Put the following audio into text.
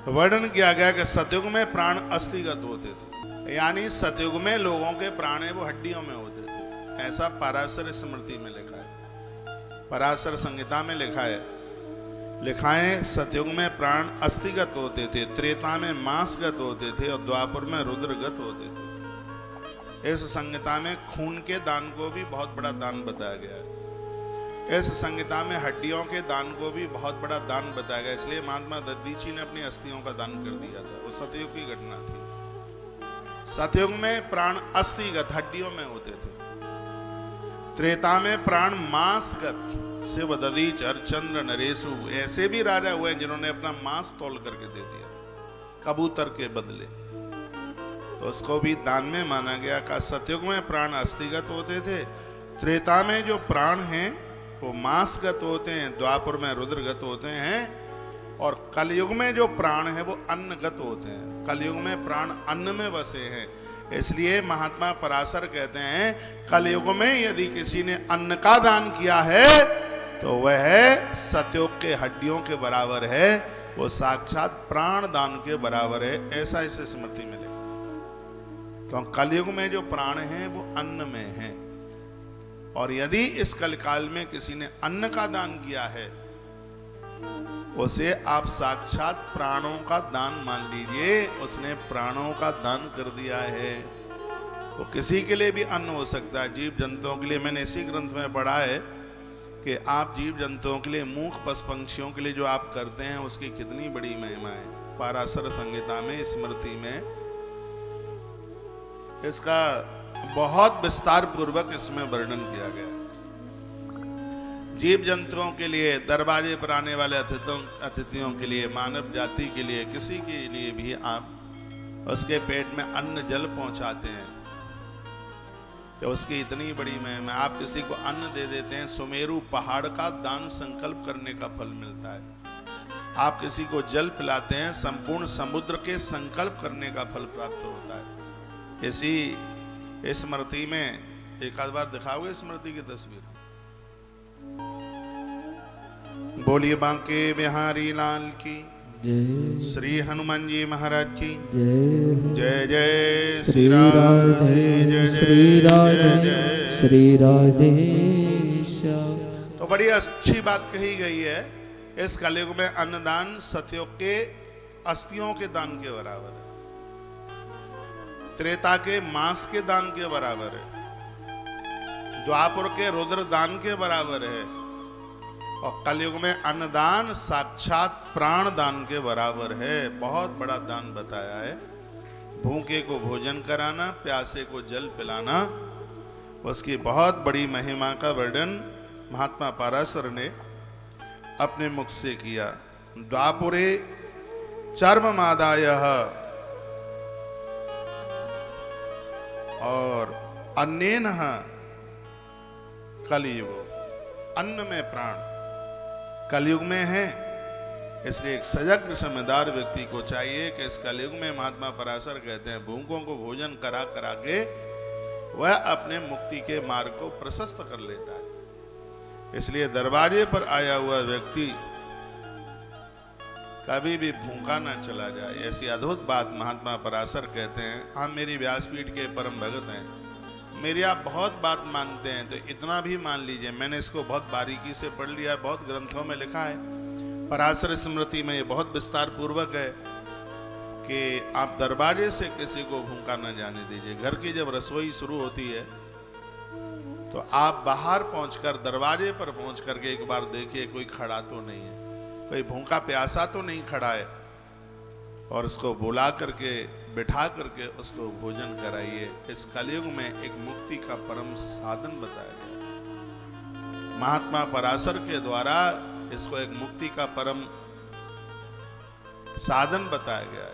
वर्णन किया गया कि सतयुग में प्राण अस्थिगत होते थे, यानी सतयुग में लोगों के प्राण है वो हड्डियों में होते थे। ऐसा पराशर स्मृति में लिखा है, पराशर संहिता में लिखा है सतयुग में प्राण अस्थिगत होते थे, त्रेता में मांसगत होते थे और द्वापर में रुद्रगत होते थे। इस संहिता में खून के दान को भी बहुत बड़ा दान बताया गया है। इस संहिता में हड्डियों के दान को भी बहुत बड़ा दान बताया गया, इसलिए महात्मा दधीची ने अपनी अस्थियों का दान कर दिया था। वो सतयुग की घटना थी। सतयुग में प्राण अस्थिगत हड्डियों में होते थे, त्रेता में प्राण मांसगत, शिव दधीच हरचंद्र नरेशु, ऐसे भी राजा हुए जिन्होंने अपना मांस तोल करके दे दिया कबूतर के बदले, तो उसको भी दान में माना गया। का सतयुग में प्राण अस्थिगत होते थे, त्रेता में जो प्राण हैं वो मांसगत होते हैं, द्वापर में रुद्रगत होते हैं, और कलयुग में जो प्राण है वो अन्नगत होते हैं। कलयुग में प्राण अन्न में बसे हैं, इसलिए महात्मा पराशर कहते हैं कलयुग में यदि किसी ने अन्न का दान किया है तो वह सतयुग के हड्डियों के बराबर है, वो साक्षात प्राण दान के बराबर है। ऐसा इस स्मृति में लिखा, तो कलयुग में जो प्राण हैं वो अन्न में हैं, और यदि इस कलकाल में किसी ने अन्न का दान किया है उसे आप साक्षात प्राणों का दान मान लीजिए, उसने प्राणों का दान कर दिया है। वो किसी के लिए भी अन्न हो सकता है, जीव जंतुओं के लिए। मैंने इसी ग्रंथ में पढ़ा है कि आप जीव जंतुओं के लिए, मूक पशु पंक्षियों के लिए जो आप करते हैं उसकी कितनी बड़ी महिमा है। पराशर संहिता में, स्मृति में इसका बहुत विस्तार पूर्वक इसमें वर्णन किया गया। जीव जंतुओं के लिए, दरवाजे पर आने वाले अतिथियों के लिए, मानव जाति के लिए, किसी के लिए भी आप उसके पेट में अन्न जल पहुंचाते हैं तो उसकी इतनी बड़ी महिमा। आप किसी को अन्न दे देते हैं, सुमेरु पहाड़ का दान संकल्प करने का फल मिलता है। आप किसी को जल पिलाते हैं, संपूर्ण समुद्र के संकल्प करने का फल प्राप्त होता है। इसी स्मृति में एक आध बार दिखाओगे स्मृति की तस्वीर। बोलिए बांके बिहारी लाल की जय, श्री हनुमान जी महाराज की जय जय जय श्री राधे, जय श्री राधे, जय। श्री राधे तो बड़ी अच्छी बात कही गई है। इस कलयुग में अन्नदान सतयुग के अस्थियों के दान के बराबर है, त्रेता के मांस के दान के बराबर है, द्वापर के रुद्र दान के बराबर है, और कलयुग में अन्नदान साक्षात प्राण दान के बराबर है। बहुत बड़ा दान बताया है। भूखे को भोजन कराना, प्यासे को जल पिलाना, उसकी बहुत बड़ी महिमा का वर्णन महात्मा पराशर ने अपने मुख से किया। द्वापुरे चर्ममादायः और अन्नेनः कलियुग, अन्न में प्राण कलयुग में है। इसलिए एक सजग समझदार व्यक्ति को चाहिए कि इस कलयुग में महात्मा पराशर कहते हैं भूखों को भोजन करा करा के वह अपने मुक्ति के मार्ग को प्रशस्त कर लेता है। इसलिए दरवाजे पर आया हुआ व्यक्ति कभी भी भूखा ना चला जाए। ऐसी अद्भुत बात महात्मा पराशर कहते हैं। हम मेरी व्यासपीठ के परम भगत हैं, मेरी आप बहुत बात मानते हैं तो इतना भी मान लीजिए। मैंने इसको बहुत बारीकी से पढ़ लिया है, बहुत ग्रंथों में लिखा है। पराशर स्मृति में ये बहुत विस्तार पूर्वक है कि आप दरवाजे से किसी को भूखा न जाने दीजिए। घर की जब रसोई शुरू होती है तो आप बाहर पहुंचकर, दरवाजे पर पहुंच करके एक बार देखिए कोई खड़ा तो नहीं है, कोई भूखा प्यासा तो नहीं खड़ा है, और उसको बुला करके बिठा करके उसको भोजन कराइए। इस कलयुग में एक मुक्ति का परम साधन बताया गया महात्मा पराशर के द्वारा। इसको एक मुक्ति का परम साधन बताया गया है।